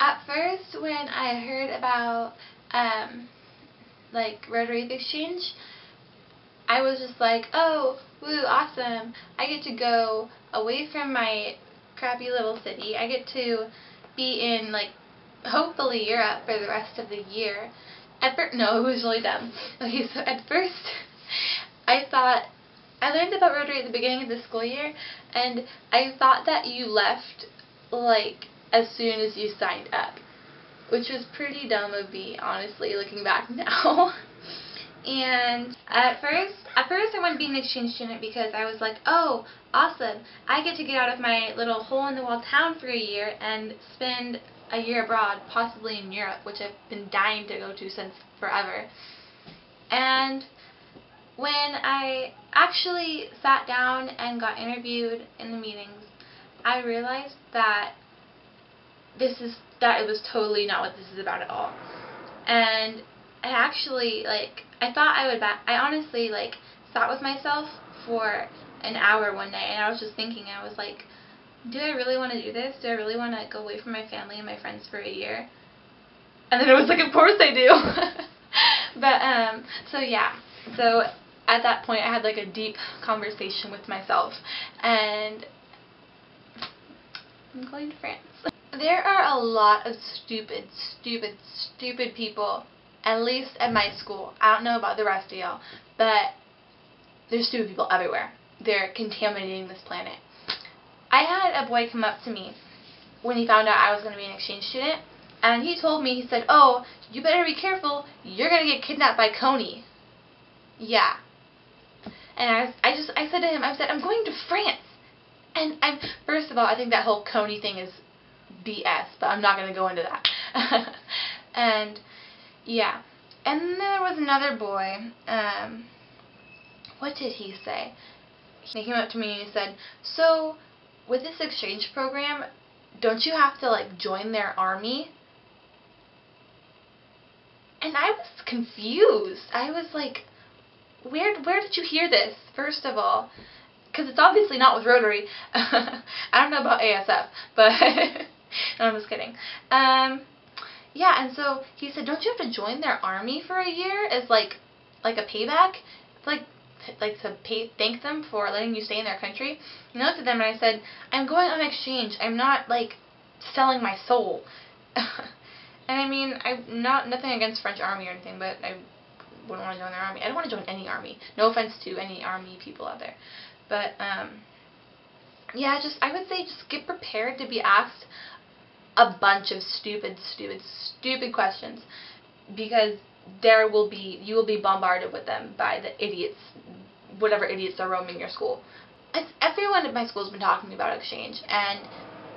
At first, when I heard about like Rotary Youth Exchange, I was just like, oh, woo, awesome! I get to go away from my crappy little city. I get to be in, like, hopefully Europe for the rest of the year. No, it was really dumb. Okay, so at first, I thought, I learned about Rotary at the beginning of the school year, and I thought that you left, like, as soon as you signed up, which was pretty dumb of me, honestly, looking back now. And at first I wanted to be an exchange student because I was like, oh, awesome, I get to get out of my little hole-in-the-wall town for a year and spend a year abroad, possibly in Europe, which I've been dying to go to since forever. And when I actually sat down and got interviewed in the meetings, I realized that it was totally not what this is about at all. And I actually, like, I honestly, like, sat with myself for an hour one night, and I was just thinking, I was like, do I really want to do this? Do I really want to go away from my family and my friends for a year? And then I was like, of course I do. But, so yeah. So at that point, I had, like, a deep conversation with myself, and I'm going to France. There are a lot of stupid people, at least at my school. I don't know about the rest of y'all, but there's stupid people everywhere. They're contaminating this planet. I had a boy come up to me when he found out I was going to be an exchange student, and he told me, he said, oh, you better be careful, you're going to get kidnapped by Coney. Yeah. And I said to him, I said, I'm going to France. And first of all, I think that whole Coney thing is BS, but I'm not going to go into that. And yeah. And then there was another boy, what did he say? He came up to me and he said, so, with this exchange program, don't you have to, like, join their army? And I was confused. I was like, where did you hear this, first of all? Because it's obviously not with Rotary. I don't know about ASF, but no, I'm just kidding. Yeah, and so he said, don't you have to join their army for a year as like a payback? Like to thank them for letting you stay in their country? And I looked at them and I said, I'm going on exchange. I'm not, like, selling my soul. And I mean, I'm nothing against French army or anything, but I wouldn't want to join their army. I don't want to join any army. No offense to any army people out there. But, yeah, I would say just get prepared to be asked a bunch of stupid questions, because you will be bombarded with them by the idiots, whatever idiots are roaming your school. Everyone at my school has been talking to me about exchange, and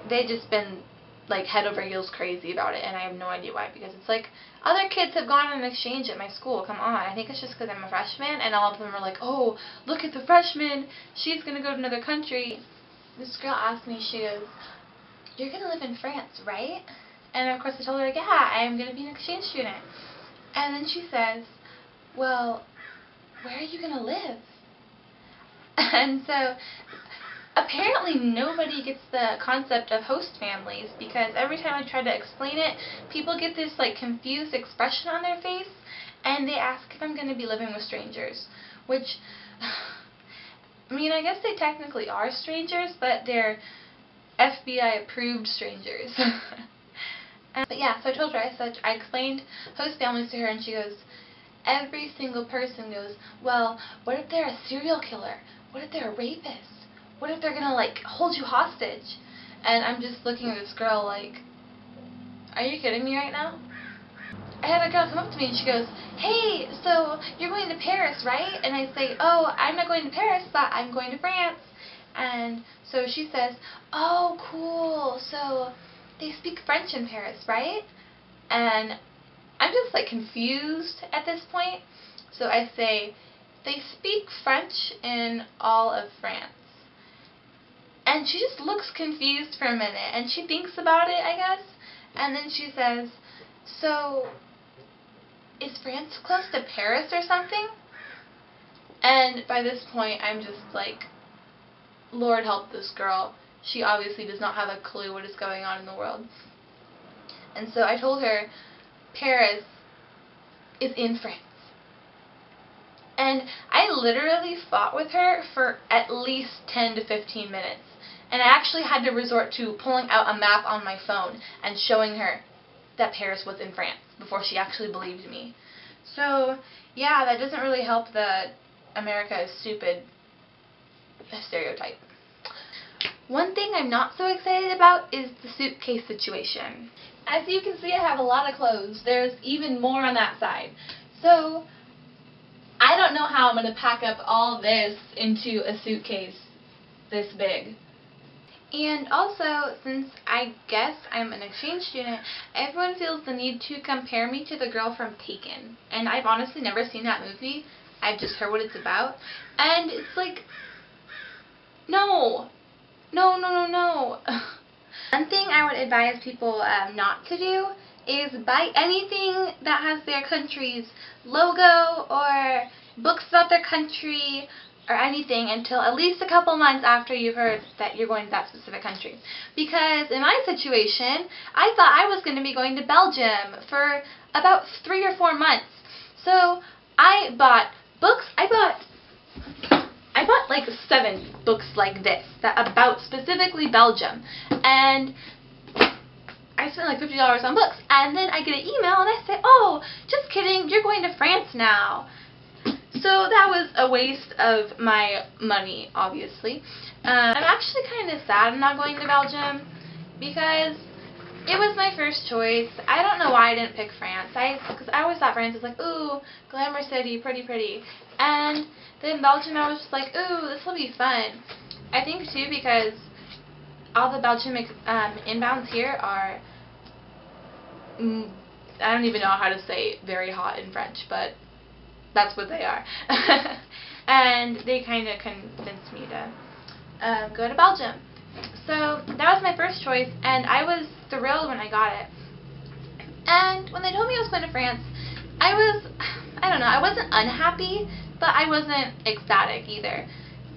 they've just been, like, head over heels crazy about it, and I have no idea why, because it's like, other kids have gone on an exchange at my school, come on. I think it's just because I'm a freshman, and all of them are like, oh, look at the freshman, she's going to go to another country. This girl asked me, she goes, you're going to live in France, right? And of course I told her, yeah, I'm going to be an exchange student. And then she says, well, where are you going to live? And so apparently nobody gets the concept of host families, because every time I try to explain it, people get this, like, confused expression on their face, and they ask if I'm going to be living with strangers, which, I mean, I guess they technically are strangers, but they're FBI-approved strangers. But yeah, so I told her, I explained host families to her, and she goes, every single person goes, well, what if they're a serial killer? What if they're a rapist? What if they're going to, like, hold you hostage? And I'm just looking at this girl like, are you kidding me right now? I had a girl come up to me and she goes, hey, so you're going to Paris, right? And I say, oh, I'm not going to Paris, but I'm going to France. And so she says, oh, cool, so they speak French in Paris, right? And I'm just, like, confused at this point. So I say, they speak French in all of France. And she just looks confused for a minute, and she thinks about it, I guess, and then she says, so, is France close to Paris or something? And by this point, I'm just like, Lord help this girl. She obviously does not have a clue what is going on in the world. And so I told her, Paris is in France. And I literally fought with her for at least 10 to 15 minutes. And I actually had to resort to pulling out a map on my phone and showing her that Paris was in France before she actually believed me. So, yeah, that doesn't really help that America is stupid stereotype. One thing I'm not so excited about is the suitcase situation. As you can see, I have a lot of clothes. There's even more on that side. So, I don't know how I'm going to pack up all this into a suitcase this big. And also, since I guess I'm an exchange student, everyone feels the need to compare me to the girl from Taken. And I've honestly never seen that movie. I've just heard what it's about. And it's like, no. No, no, no, no. One thing I would advise people not to do is buy anything that has their country's logo or books about their country or anything until at least a couple months after you've heard that you're going to that specific country. Because in my situation, I thought I was going to be going to Belgium for about 3 or 4 months. So I bought books. I bought like 7 books like this that about specifically Belgium. And I spent like $50 on books. And then I get an email and I say, oh, just kidding, you're going to France now. So that was a waste of my money, obviously. I'm actually kind of sad I'm not going to Belgium because it was my first choice. I don't know why I didn't pick France. Because I always thought France was like, ooh, glamour city, pretty, pretty. And then Belgium, I was just like, ooh, this will be fun. I think, too, because all the Belgium inbounds here are, I don't even know how to say very hot in French, but that's what they are. And they kind of convinced me to go to Belgium. So that was my first choice, and I was thrilled when I got it. And when they told me I was going to France, I don't know, I wasn't unhappy, but I wasn't ecstatic either.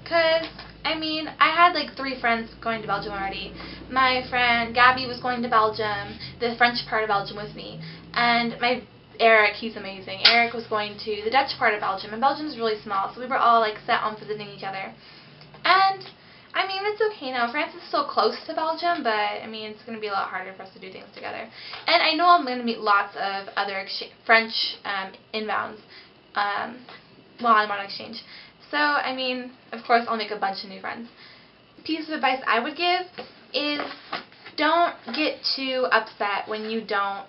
Because, I mean, I had like 3 friends going to Belgium already. My friend Gabby was going to Belgium, the French part of Belgium with me, and Eric, he's amazing. Eric was going to the Dutch part of Belgium, and Belgium's really small, so we were all like set on visiting each other. And I mean, it's okay now. France is still close to Belgium, but I mean, it's going to be a lot harder for us to do things together. And I know I'm going to meet lots of other French inbounds while I'm on exchange. So, I mean, of course, I'll make a bunch of new friends. Piece of advice I would give is don't get too upset when you don't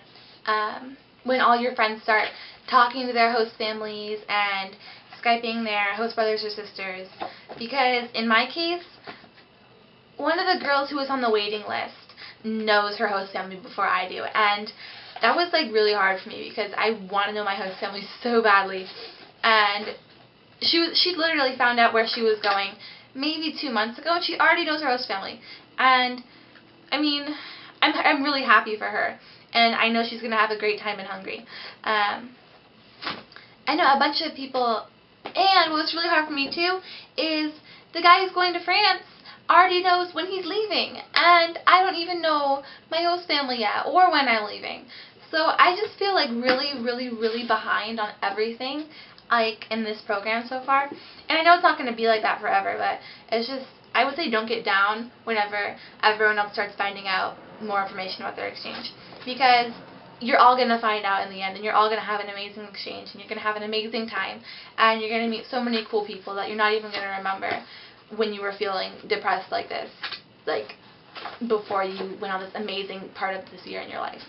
when all your friends start talking to their host families and Skyping their host brothers or sisters. Because in my case, one of the girls who was on the waiting list knows her host family before I do. And that was like really hard for me because I want to know my host family so badly. And she literally found out where she was going maybe 2 months ago, and she already knows her host family. And I mean, I'm really happy for her. And I know she's going to have a great time in Hungary. I know a bunch of people, and what's really hard for me too is the guy who's going to France already knows when he's leaving, and I don't even know my host family yet or when I'm leaving. So I just feel like really, really, really behind on everything like in this program so far. And I know it's not going to be like that forever, but it's just, I would say don't get down whenever everyone else starts finding out more information about their exchange. Because you're all going to find out in the end, and you're all going to have an amazing exchange, and you're going to have an amazing time, and you're going to meet so many cool people that you're not even going to remember when you were feeling depressed like this, like before you went on this amazing part of this year in your life.